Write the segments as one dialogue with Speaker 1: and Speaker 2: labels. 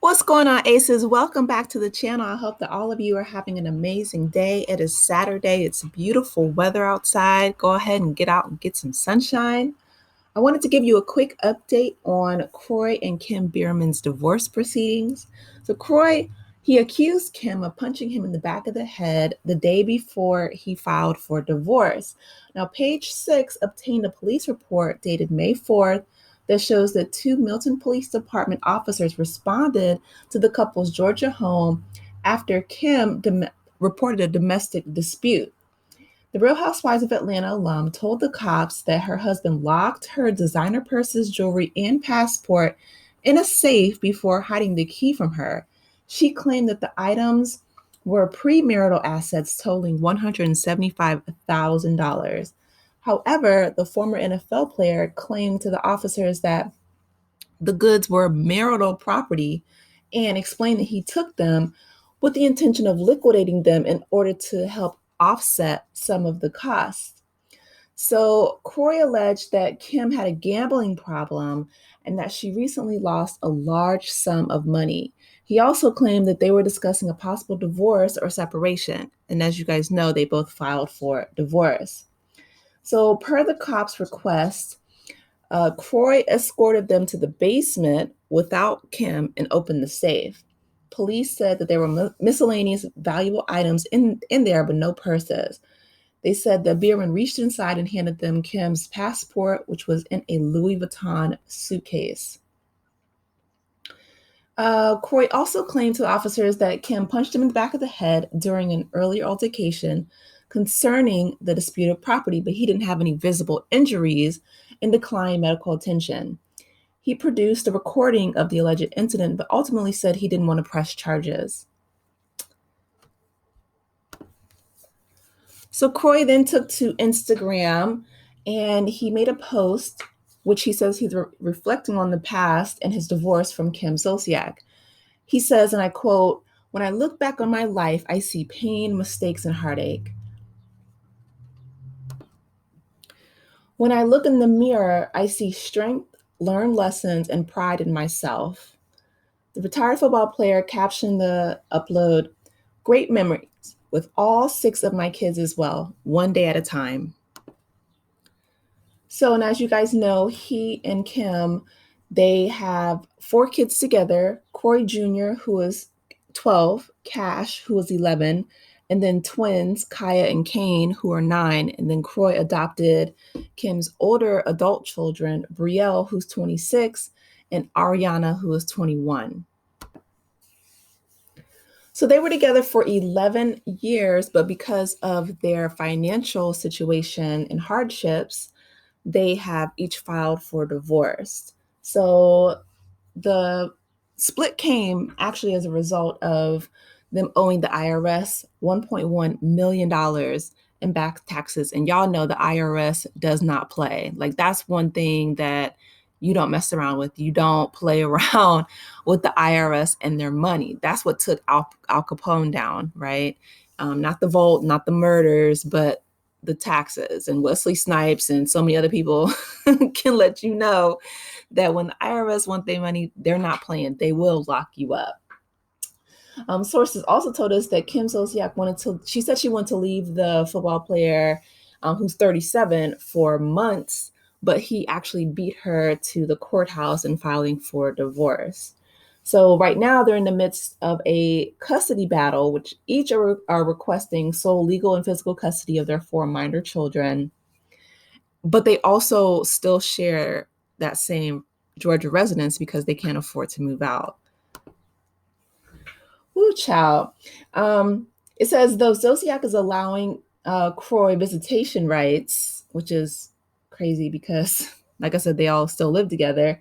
Speaker 1: What's going on, Aces? Welcome back to the channel. I hope that all of you are having an amazing day. It is Saturday. It's beautiful weather outside. Go ahead and get out and get some sunshine. I wanted to give you a quick update on Kroy and Kim Biermann's divorce proceedings. So Kroy, he accused Kim of punching him in the back of the head the day before he filed for divorce. Now, Page 6 obtained a police report dated May 4th that shows that two Milton Police Department officers responded to the couple's Georgia home after Kim reported a domestic dispute. The Real Housewives of Atlanta alum told the cops that her husband locked her designer purses, jewelry, and passport in a safe before hiding the key from her. She claimed that the items were premarital assets totaling $175,000. However, the former NFL player claimed to the officers that the goods were marital property and explained that he took them with the intention of liquidating them in order to help offset some of the costs. So Kroy alleged that Kim had a gambling problem and that she recently lost a large sum of money. He also claimed that they were discussing a possible divorce or separation. And as you guys know, they both filed for divorce. So, per the cops' request, Kroy escorted them to the basement without Kim and opened the safe. Police said that there were miscellaneous valuable items in there, but no purses. They said that Biermann reached inside and handed them Kim's passport, which was in a Louis Vuitton suitcase. Kroy also claimed to the officers that Kim punched him in the back of the head during an earlier altercation concerning the disputed property, but he didn't have any visible injuries and declined medical attention. He produced a recording of the alleged incident, but ultimately said he didn't want to press charges. So Kroy then took to Instagram and he made a post which he says he's reflecting on the past and his divorce from Kim Zolaick. He says, and I quote, "When I look back on my life, I see pain, mistakes, and heartache. When I look in the mirror, I see strength, learned lessons, and pride in myself." The retired football player captioned the upload, "Great memories with all 6 of my kids as well, one day at a time." So, and as you guys know, he and Kim, they have 4 kids together. Kroy Jr., who is 12, Cash, who is 11, and then twins, Kaya and Kane, who are 9. And then Kroy adopted Kim's older adult children, Brielle, who's 26, and Ariana, who is 21. So they were together for 11 years, but because of their financial situation and hardships, they have each filed for divorce. So the split came actually as a result of them owing the IRS $1.1 million in back taxes. And y'all know the IRS does not play. Like, that's one thing that you don't mess around with. You don't play around with the IRS and their money. That's what took Al Capone down, right? Not the vault, not the murders, but the taxes. And Wesley Snipes and so many other people can let you know that when the IRS want their money, they're not playing. They will lock you up. Sources also told us that Kim Zolaick she said she wanted to leave the football player who's 37 for months, but he actually beat her to the courthouse in filing for divorce. So right now they're in the midst of a custody battle, which each are requesting sole legal and physical custody of their 4 minor children. But they also still share that same Georgia residence because they can't afford to move out. Woo, child. It says, though Zolaick is allowing Kroy visitation rights, which is crazy because, like I said, they all still live together.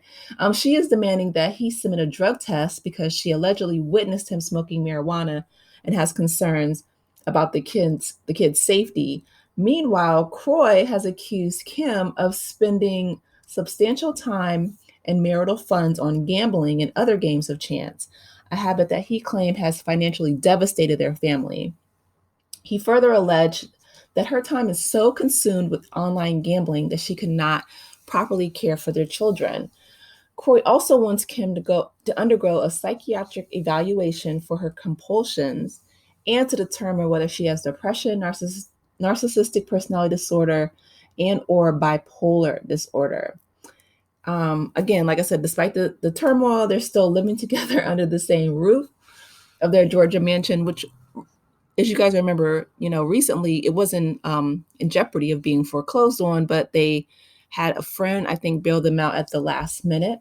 Speaker 1: She is demanding that he submit a drug test because she allegedly witnessed him smoking marijuana and has concerns about the kid's safety. Meanwhile, Kroy has accused Kim of spending substantial time and marital funds on gambling and other games of chance, a habit that he claimed has financially devastated their family. He further alleged that her time is so consumed with online gambling that she could not properly care for their children. Kroy also wants Kim to undergo a psychiatric evaluation for her compulsions and to determine whether she has depression, narcissistic personality disorder, and or bipolar disorder. Again, like I said, despite the turmoil, they're still living together under the same roof of their Georgia mansion, which, as you guys remember, recently it wasn't in jeopardy of being foreclosed on, but they had a friend, I think, bail them out at the last minute.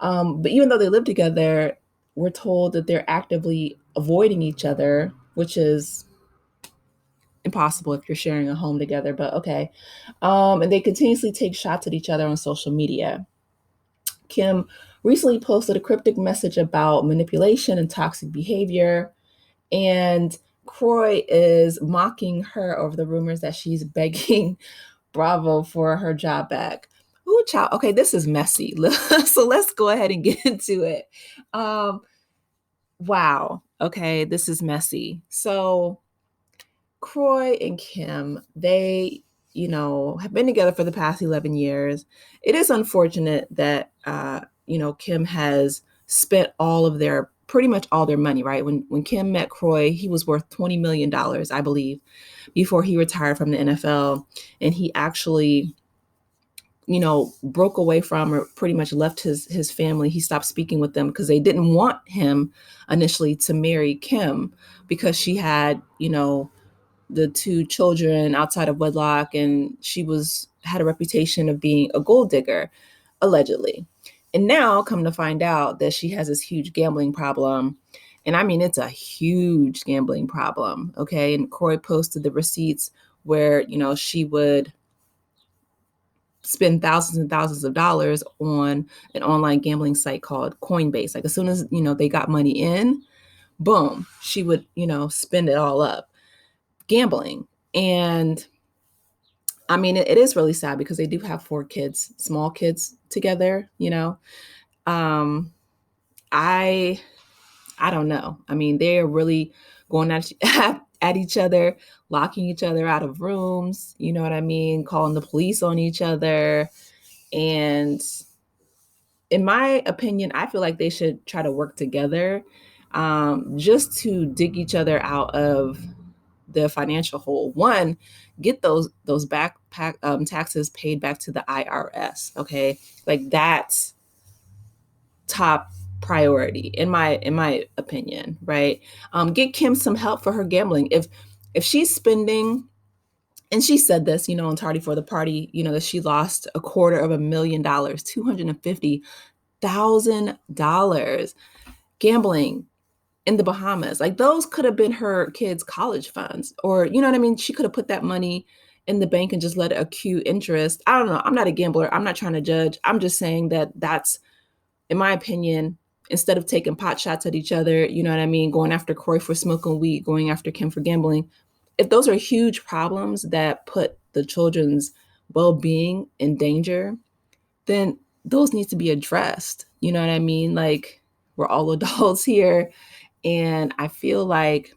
Speaker 1: But even though they live together, we're told that they're actively avoiding each other, which is impossible if you're sharing a home together, but okay. And they continuously take shots at each other on social media. Kim recently posted a cryptic message about manipulation and toxic behavior, and Kroy is mocking her over the rumors that she's begging Bravo for her job back. Ooh, child. Okay, this is messy. So let's go ahead and get into it. Um, wow. Okay, this is messy. So Kroy and Kim, they, have been together for the past 11 years. It is unfortunate that, Kim has spent pretty much all their money, right? When Kim met Kroy, he was worth $20 million, I believe, before he retired from the NFL. And he actually, broke away from or pretty much left his family. He stopped speaking with them because they didn't want him initially to marry Kim because she had, the two children outside of wedlock, and she had a reputation of being a gold digger, allegedly. And now come to find out that she has this huge gambling problem. And I mean, it's a huge gambling problem. Okay. And Kroy posted the receipts where, she would spend thousands and thousands of dollars on an online gambling site called Coinbase. Like as soon as, they got money in, boom, she would, spend it all up gambling. And I mean, it is really sad because they do have 4 kids, small kids together, Um, I I don't know. I mean, they're really going at each other, locking each other out of rooms, you know what I mean, calling the police on each other. And in my opinion, I feel like they should try to work together, just to dig each other out of the financial hole. One, get those taxes paid back to the IRS. Okay, like that's top priority in my opinion, right? Get Kim some help for her gambling. If she's spending, and she said this, on Tardy for the Party, that she lost $250,000, $250,000 gambling in the Bahamas. Like those could have been her kids' college funds, or you know what I mean? She could have put that money in the bank and just let it accrue interest. I don't know. I'm not a gambler. I'm not trying to judge. I'm just saying that that's, in my opinion, instead of taking pot shots at each other, you know what I mean? Going after Kroy for smoking weed, going after Kim for gambling. If those are huge problems that put the children's well-being in danger, then those need to be addressed. You know what I mean? Like we're all adults here. And I feel like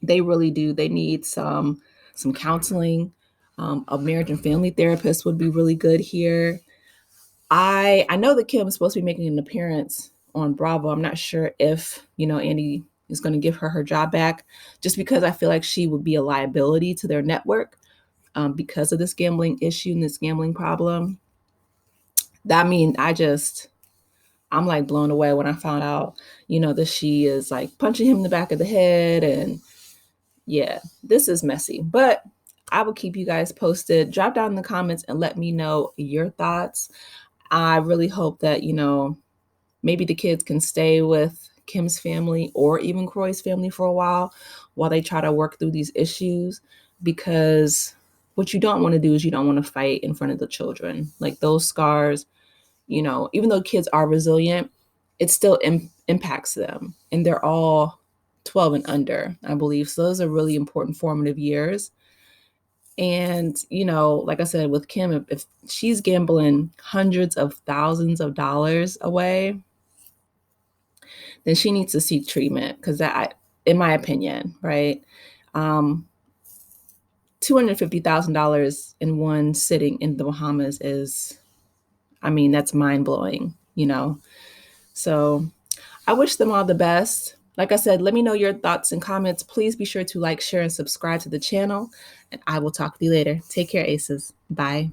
Speaker 1: they really do. They need some counseling. A marriage and family therapist would be really good here. I know that Kim is supposed to be making an appearance on Bravo. I'm not sure if Andy is going to give her job back, just because I feel like she would be a liability to their network, because of this gambling issue and this gambling problem. That mean I'm like blown away when I found out, that she is like punching him in the back of the head. And yeah, this is messy, but I will keep you guys posted. Drop down in the comments and let me know your thoughts. I really hope that, maybe the kids can stay with Kim's family or even Kroy's family for a while they try to work through these issues, because what you don't want to do is you don't want to fight in front of the children. Like those scars, even though kids are resilient, it still impacts them. And they're all 12 and under, I believe. So those are really important formative years. And, like I said, with Kim, if she's gambling hundreds of thousands of dollars away, then she needs to seek treatment, because that, in my opinion, right? $250,000 in one sitting in the Bahamas is, I mean, that's mind blowing, you know? So I wish them all the best. Like I said, let me know your thoughts and comments. Please be sure to like, share, and subscribe to the channel. And I will talk to you later. Take care, Aces. Bye.